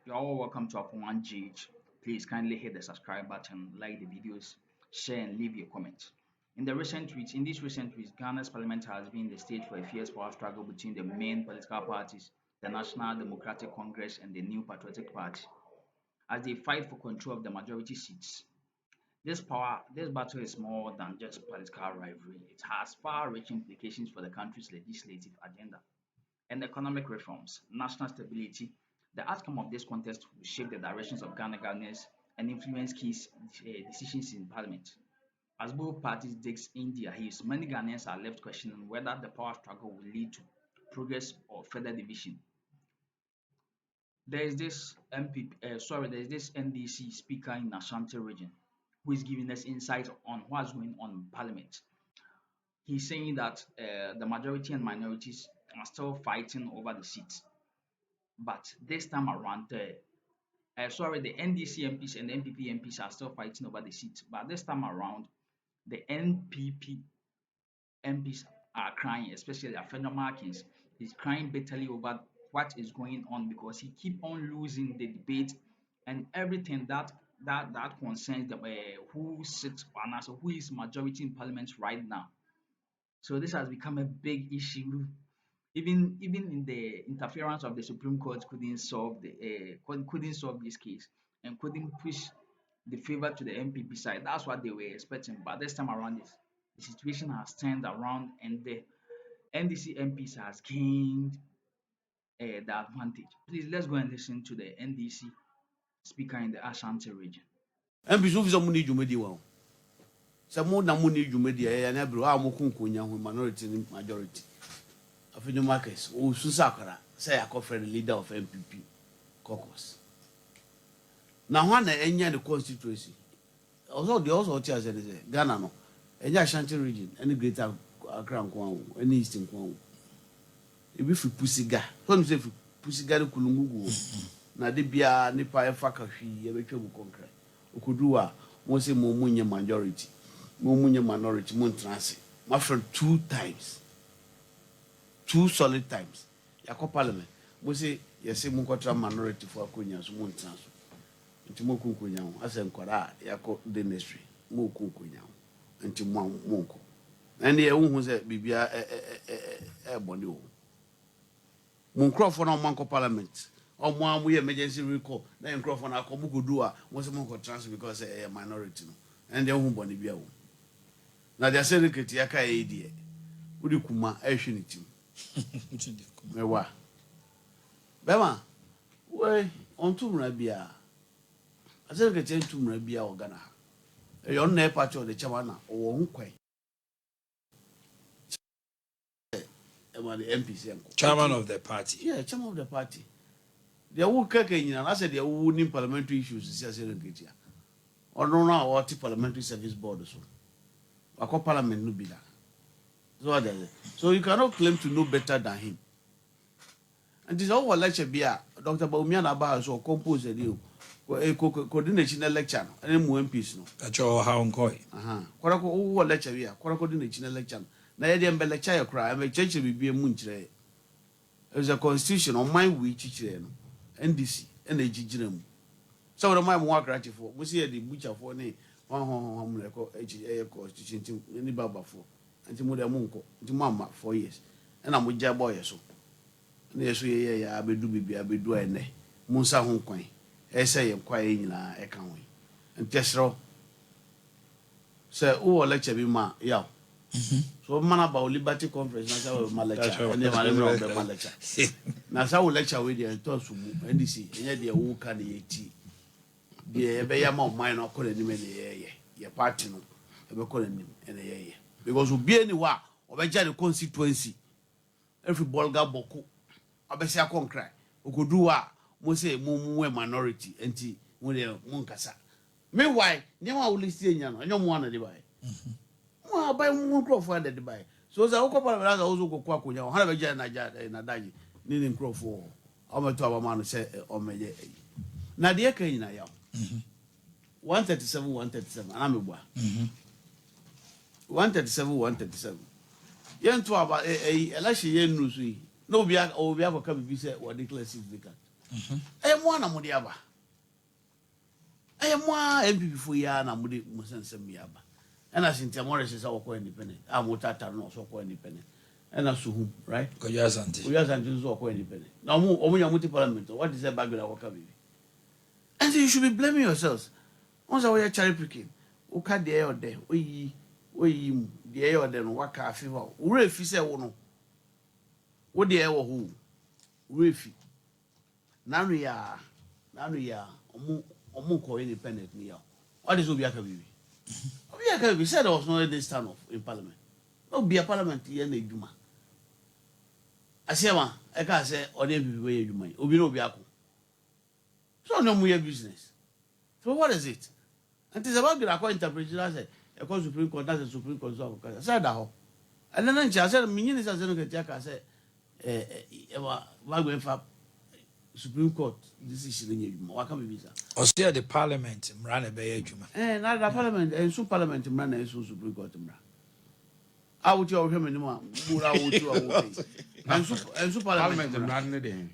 You're all welcome to Alpha OneTV. Please kindly hit the subscribe button, like the videos, share, and leave your comments. In this recent weeks, Ghana's parliament has been the stage for a fierce power struggle between the main political parties, the National Democratic Congress and the New Patriotic Party, as they fight for control of the majority seats. This battle is more than just political rivalry. It has far-reaching implications for the country's legislative agenda and economic reforms, national stability. The outcome of this contest will shape the directions of Ghana governance and influence key decisions in parliament. As both parties dig in their heels, many Ghanaians are left questioning whether the power struggle will lead to progress or further division. There is this NDC speaker in Ashanti region who is giving us insight on what's going on in parliament. He's saying that the majority and minorities are still fighting over the seats, but this time around, the NDC MPs and NPP MPs are still fighting over the seats, but this time around, the NPP MPs are crying, especially Afenyo Markins. He's crying bitterly over what is going on because he keep on losing the debate and everything that concerns who sits on us, who is majority in parliament right now. So this has become a big issue. Even in the interference of the Supreme Court couldn't solve this case and couldn't push the favor to the MPP side. That's what they were expecting. But this time around, the situation has turned around, and the NDC MPs has gained the advantage. Please let's go and listen to the NDC speaker in the Ashanti region. And be so many jumedi wow. Some more than money jumedi and every amukunkunya with minority and majority. Afenyo Markins, who Susakara, say I call friend leader of MPP caucus. Now one the constituency. Also the also tells Ghana no. Any Ashanti region, any greater Accra any eastern Kwan. If we pusiga, some say pusiga kulungu. Na de bia nipa efa kahwi ye betwa mu konkre okudua mo se mo munye majority mo munye minority mo ntrance my friend 2 times 2 solid times yakọ parliament mo se ye se mo kontra minority for akonya so mo ntrance nti mo kunkonya ho ase nkora yakọ dentistry mo kunkonya ho nti mo nko na ne ye hu se bibia boni o mo nkrofo na mo manko parliament or more emergency recall, then Crawford and Komukudua was a monk transfer because a minority. And they won't be able. Now they are saying that Yaka AD would you come Ashinity? Mewa Bema, way on 2 Rabia. I said, get 2 Rabia or Ghana. A young part of the Chavana or Unque. About the MPC, chairman of the party. Yeah, chairman of the party. They will Kenya, and I said they will need parliamentary issues. Or no, now what parliamentary service board so. I call parliament no be that. So you cannot claim to know better than him. And this all lecture be Dr. Baumiana Aba so compose a deal. Coordination lecture, and MPs no. That's all how on koi. Quaraco lecture here, coordination lecture. Na yɛ be lecture cry, and church will be a munchre. There's a constitution on my which NDC and a GGM. So the my more grateful for we see the butcher for any one home a constitution any baba for until Mother Munko to Mamma 4 years. And I'm with Jaboy so. And yes, I be do be a bit do any Munsa Hong Kong. I say I'm quite in a account. And Tesro say, oh, lecture be ma, yeah. So man about Liberty Conference, na my lecture, and then my lecture. Now so lecture with the talk to NDC, and the who can the the be ya mine or call him ye party no, be call him and ye because we be anywhere or be the constituency. Every ball ga boku, obesia kon cry. Okoduwa mo say mo minority enti mo de mo nkasa. Meanwhile, nyama will see nya no, nyom one de buy. Mo buy mo crofo de buy. So za ukopala belaza uzo kokwa kunya. Hana beja na daji. Nini crofo. Ometo abamanu say omeje. Na de ka nyina yaw. 137 anamebwa. 137 Yen to about election yen nusu yi. No bia o bia for come be say we declare 6 vacant. na mudi aba. MPP for ya na mudi musensem yaba. And as in Morris is our independent. I'm Mutata no so independent. And as to whom, right? Koyazanti. We are so independent. Now, multi parliament. What is that background of our and so you should be blaming yourselves. Once I was cherry picking, Oka the air there, we the air then waka fever. Urefi say wono. What the air who? Urefi. Nanu ya, omu independent niya. What is Obiaka Bibi? Obiaka Bibi said there was no any stand off in parliament. No be a parliament here na Juma. Asiama, I can't say or the MPP way Juma. Obi no Obiako. So no more business. So what is it? And it's about the interpretation. I said, a court Supreme Court, that's a Supreme Court. I said that. And then I said, Minion as I said, going for Supreme Court decision in you. What can be visa? Or still the Parliament, Mrana Bayajuma. And not the Parliament, and so Parliament, Mrana, and so Supreme Court. I would tell him anymore. And so Parliament, Mrana.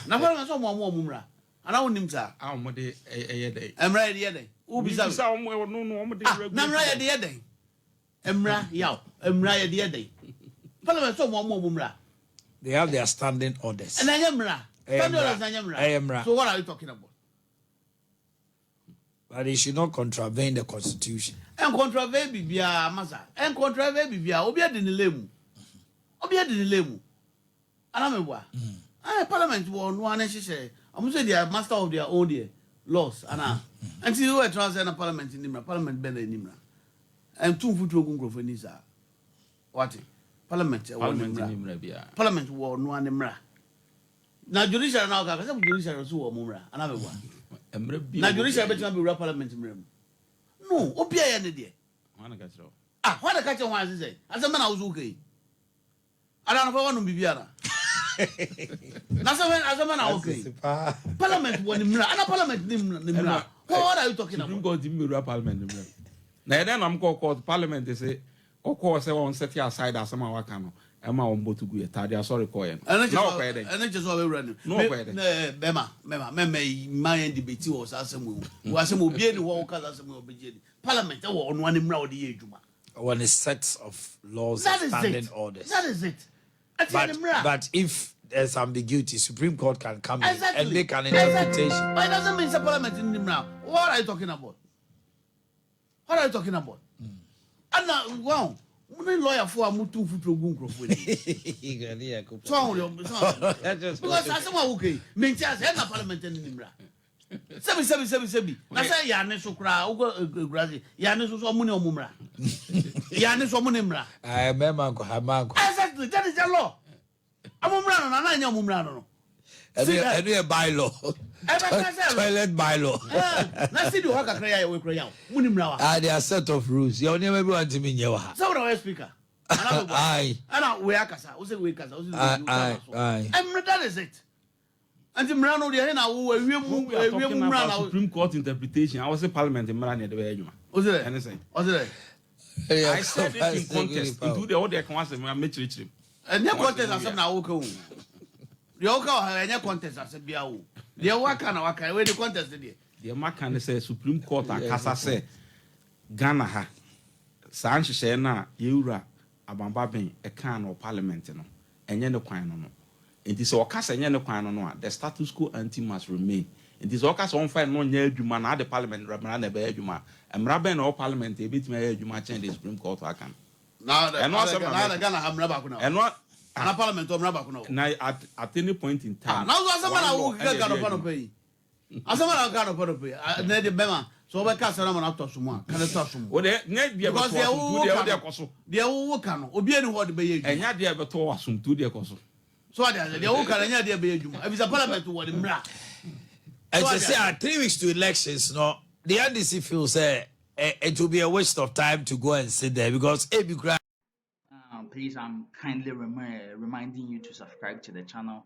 Now, I'm so more Mumra. And I want him to. I'm ready a day. I'm ready a day. Ubisa somewhere no Namra the other day. Emra yaw. Emra the other day. Parliament so more Mumra. They have their standing orders. And I am Ra. So what are you talking about? But they should not contravene the constitution. And contravene Bibia Masa. And contravene Bibia. Obia didn't lemu. Obia didn't lemu. Anamewa. Parliament won one and she said, I'm saying they are master of their own laws. Until you were transferred in Parliament in Nimra, Parliament Ben in Nimra. And 2 foot ogun for Nisa. What? Parliament Parliament war no one Nimra. Now judicial now got some judicial so Mumra. Another one. Now judicial better be Parliament in Rim. No, Opia any day. What a catch on one say. As a man I was okay. I don't know if I want to be Biana. That's a man okay. Parliament won him, and a parliament nimra. What are you talking about? Go to Parliament. Now then I'm called Parliament. They say, of course, I won't set you aside as some of Wakano. Emma on both to go. Tadia sorry, Cohen. And it's just all running. No, Bema, my debate was as some who has some be any walk as some obedient. Parliament on one in Rowdy Juma. When a set of laws and standing orders. That is it. But if there's ambiguity, Supreme Court can come in and make an interpretation. But it doesn't mean Parliament in him now. What are you talking about? What are you talking about? And now, wow, lawyer for a mutu for Gungrove. Because I said, okay, means I said Parliament in him. 7. I say Yanis Okra, Grazi, Yanis was Muni Mumra. Yanis Munimra. I remember Hamanko. Exactly, that is the law. I'm Mumrano, and I know Mumrano. And we are bylaw. Toilet bylaw. Let's see the Haka Kraya with Kraya. Munimra. There are set of rules. You never want to mean your house. So, our speaker. Aye. And I wear Casa, who's a weak Casa. Aye. And that is it. And the Mrano, the Hena, we are Supreme Court interpretation. I was a Parliament in Marania the way. Was it anything? Was it? I said it in contest. Into the order can answer my metric. And your contest as some now. The Oka and your contest as a Biao. The Waka, where the contest did. The Macan says Supreme Court and Casa say Ghana ha Sanchi Shena, Yura, Abambabe, a can or Parliament, and yen the quine. It is all cast and yen the quine. The status quo anti must remain. It is all cast on fire no near Juma, not the Parliament, Rabban, the Juma, and Rabban or Parliament, a bit may Juma change the Supreme Court. I can. Now, and also Ghana have Rabakuno. And what? And a Parliament of Rabakuno. Now, at any point in time. Now, as a man who got upon a pay. As a man who got upon a pay. I need the Bema. So I can't say I'm not to someone. Can I talk to what they be because they are also. They are all can, or be any what the bay. And yet they have a tour soon to their coso. So they all can, and yet they be. If it's a Parliament to what in Bra. As I say, 3 weeks to elections, no, the NDC feels it will be a waste of time to go and sit there because please, I'm kindly reminding you to subscribe to the channel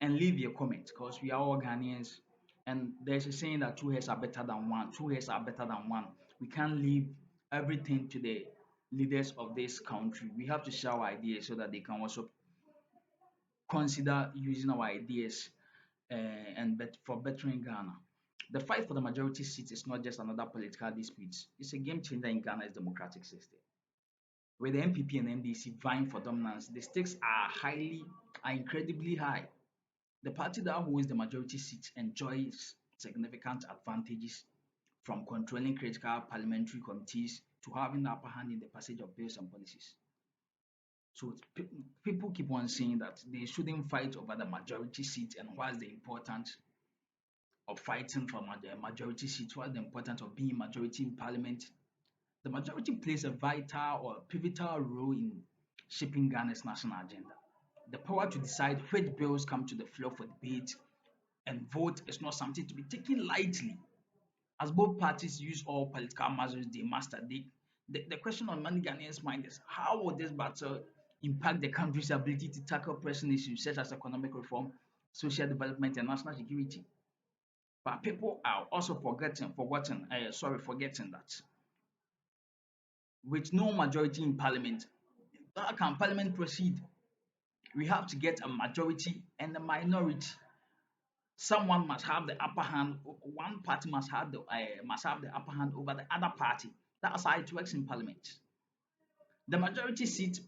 and leave your comment because we are all Ghanaians and there's a saying that 2 heads are better than one. 2 heads are better than one. We can't leave everything to the leaders of this country. We have to share our ideas so that they can also consider using our ideas for bettering Ghana. The fight for the majority seat is not just another political dispute. It's a game changer in Ghana's democratic system. With the NPP and NDC vying for dominance, the stakes are incredibly high. The party that holds the majority seat enjoys significant advantages from controlling critical parliamentary committees to having the upper hand in the passage of bills and policies. So people keep on saying that they shouldn't fight over the majority seat, and what's the importance of fighting for the majority seat? What's the importance of being majority in parliament? The majority plays a vital or pivotal role in shaping Ghana's national agenda. The power to decide which bills come to the floor for debate and vote is not something to be taken lightly. As both parties use all political muscles they master, the question on many Ghanaians' mind is how will this battle impact the country's ability to tackle pressing issues such as economic reform, social development, and national security? But people are also forgetting that with no majority in parliament, how can parliament proceed? We have to get a majority and a minority. Someone must have the upper hand. One party must have the upper hand over the other party. That's how it works in parliament. The majority seat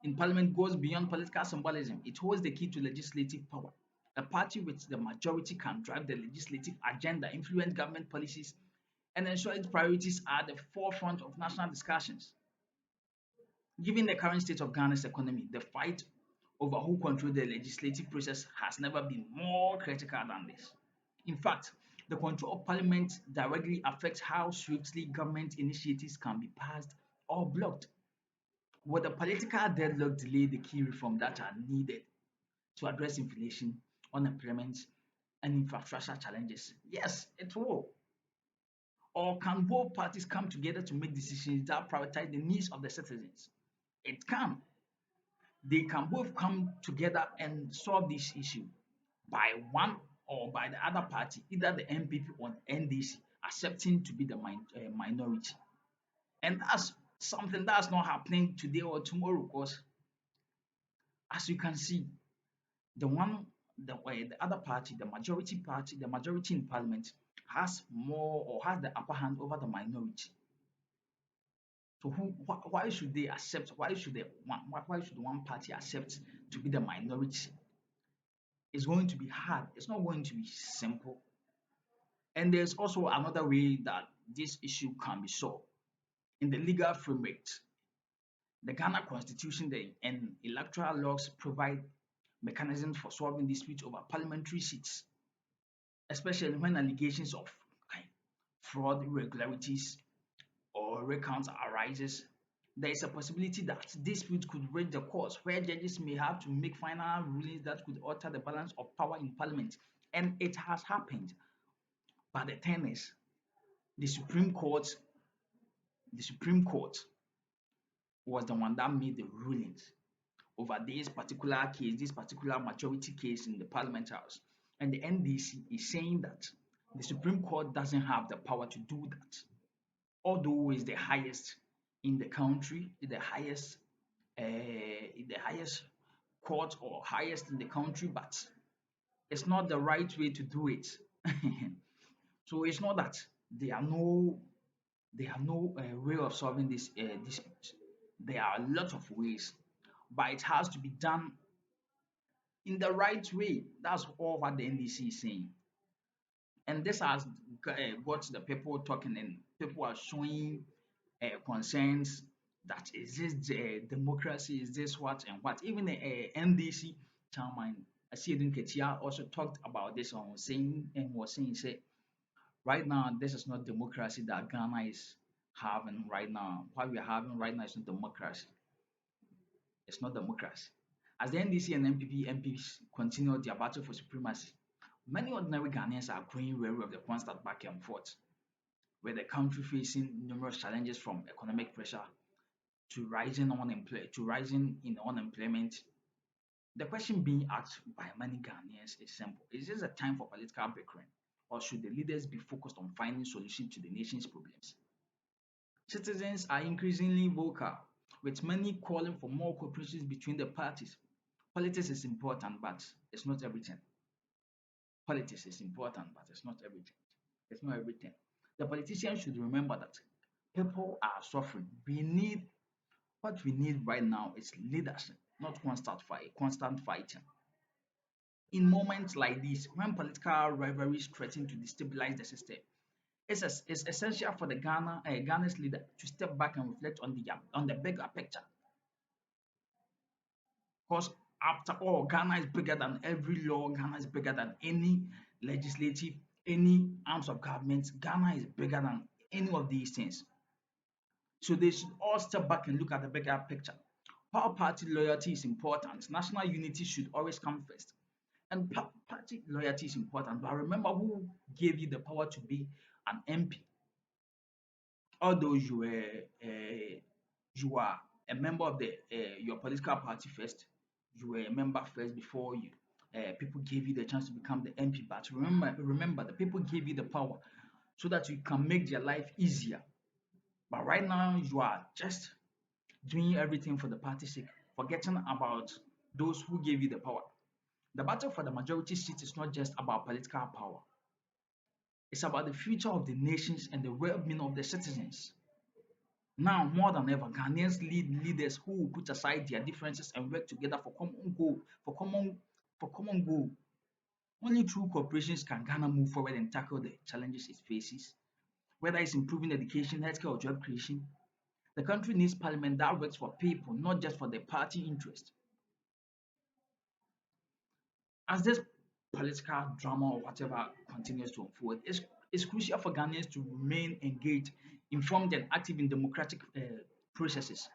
in parliament goes beyond political symbolism. It holds the key to legislative power. A party with the majority can drive the legislative agenda, influence government policies, and ensure its priorities are at the forefront of national discussions. Given the current state of Ghana's economy, the fight over who controls the legislative process has never been more critical than this. In fact, the control of parliament directly affects how swiftly government initiatives can be passed or blocked. Will the political deadlock delay the key reforms that are needed to address inflation, unemployment, and infrastructure challenges? Yes, it will. Or can both parties come together to make decisions that prioritize the needs of the citizens? It can. They can both come together and solve this issue by one or by the other party, either the NPP or NDC, accepting to be the minority. And that's something that's not happening today or tomorrow because, as you can see, the other party, the majority in parliament, has more or has the upper hand over the minority. So why should they accept? Why should one party accept to be the minority? It's going to be hard. It's not going to be simple. And there's also another way that this issue can be solved. In the legal framework, the Ghana Constitution and electoral laws provide mechanisms for solving disputes over parliamentary seats, especially when allegations of fraud, irregularities, or recounts arises. There is a possibility that dispute could reach the courts where judges may have to make final rulings that could alter the balance of power in parliament. And it has happened. But the thing is, the Supreme Court, the Supreme Court was the one that made the rulings over this particular case, this particular majority case in the Parliament House. And the NDC is saying that the Supreme Court doesn't have the power to do that. Although it's the highest in the country, the highest court or highest in the country, but it's not the right way to do it. So it's not that there are no way of solving this dispute. There are a lot of ways, but it has to be done in the right way. That's all what the NDC is saying. And this has got the people talking, and people are showing concerns that is this democracy, is this what and what. Even the NDC chairman, Asiedun Ketia, also talked about this on saying and was saying, say, right now, this is not democracy that Ghana is having right now. What we are having right now is not democracy. It's not democracy. As the NDC and MPP MPs continue their battle for supremacy, many ordinary Ghanaians are growing weary of the constant back and forth, with the country facing numerous challenges from economic pressure to rising in unemployment. The question being asked by many Ghanaians is simple: is this a time for political bickering, or should the leaders be focused on finding solutions to the nation's problems? Citizens are increasingly vocal, with many calling for more cooperation between the parties. Politics is important, but it's not everything. politics is important, but it's not everything. It's not everything. The politicians should remember that people are suffering. What we need right now is leadership, not constant fighting. In moments like this, when political rivalries threaten to destabilize the system, it's essential for the Ghana's leader to step back and reflect on the bigger picture. Because after all, Ghana is bigger than every law. Ghana is bigger than any legislative, any arms of government. Ghana is bigger than any of these things. So they should all step back and look at the bigger picture. Power party loyalty is important. National unity should always come first. And party loyalty is important. But remember who gave you the power to be an MP. Although you are a member of your political party first, you were a member first before people gave you the chance to become the MP. But remember, the people gave you the power so that you can make their life easier. But right now, you are just doing everything for the party's sake, forgetting about those who gave you the power. The battle for the majority seat is not just about political power. It's about the future of the nations and the well-being of the citizens. Now, more than ever, Ghanaians need leaders who will put aside their differences and work together for common goal. For common goal. Only through corporations can Ghana move forward and tackle the challenges it faces. Whether it's improving education, healthcare, or job creation, the country needs parliament that works for people, not just for the party interest. As this political drama or whatever continues to unfold, it's crucial for Ghanaians to remain engaged, informed, and active in democratic processes.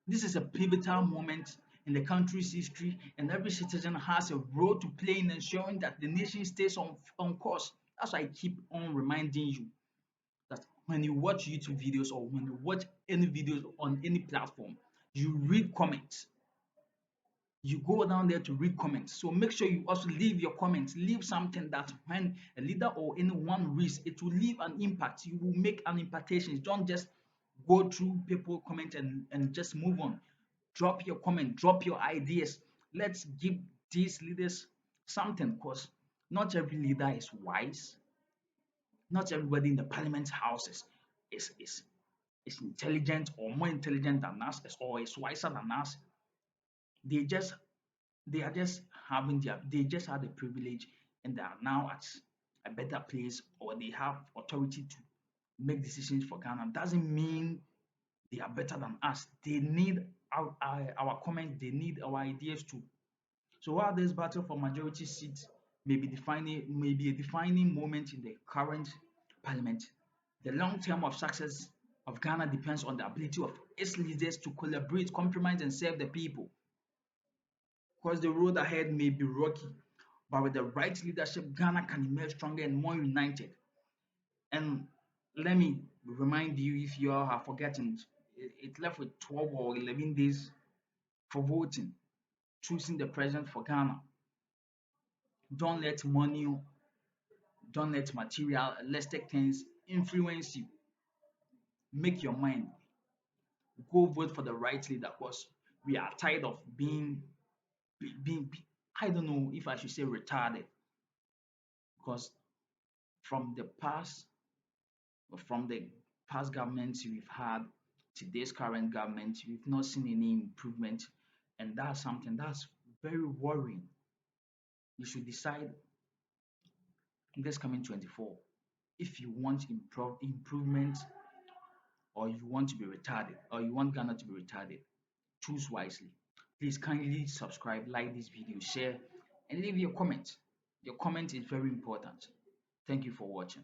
This is a pivotal moment in the country's history, and every citizen has a role to play in ensuring that the nation stays on course. That's why I keep on reminding you that when you watch YouTube videos or when you watch any videos on any platform, you read comments. You go down there to read comments. So make sure you also leave your comments. Leave something that when a leader or anyone reads, it will leave an impact. You will make an impartation. Don't just go through people comment and just move on. Drop your comment, drop your ideas. Let's give these leaders something because not every leader is wise. Not everybody in the parliament houses is intelligent or more intelligent than us or is wiser than us. They just they are just they just had the privilege and they are now at a better place or they have authority to make decisions for Ghana. Doesn't mean they are better than us. They need our comments, they need our ideas too. So while this battle for majority seats may be a defining moment in the current parliament, the long term of success of Ghana depends on the ability of its leaders to collaborate, compromise, and serve the people. Because the road ahead may be rocky, but with the right leadership, Ghana can emerge stronger and more united. And let me remind you, if you all have forgotten, it left with 12 or 11 days for voting, choosing the president for Ghana. Don't let money, don't let materialistic things influence you. Make your mind. Go vote for the right leader because we are tired of being I don't know if I should say retarded because from the past from the past governments we've had to this current government, we've not seen any improvement, and that's something that's very worrying. You should decide in this coming 24 if you want improvement or you want to be retarded or you want Ghana to be retarded. Choose wisely. Please kindly subscribe, like this video, share, and leave your comment. Your comment is very important. Thank you for watching.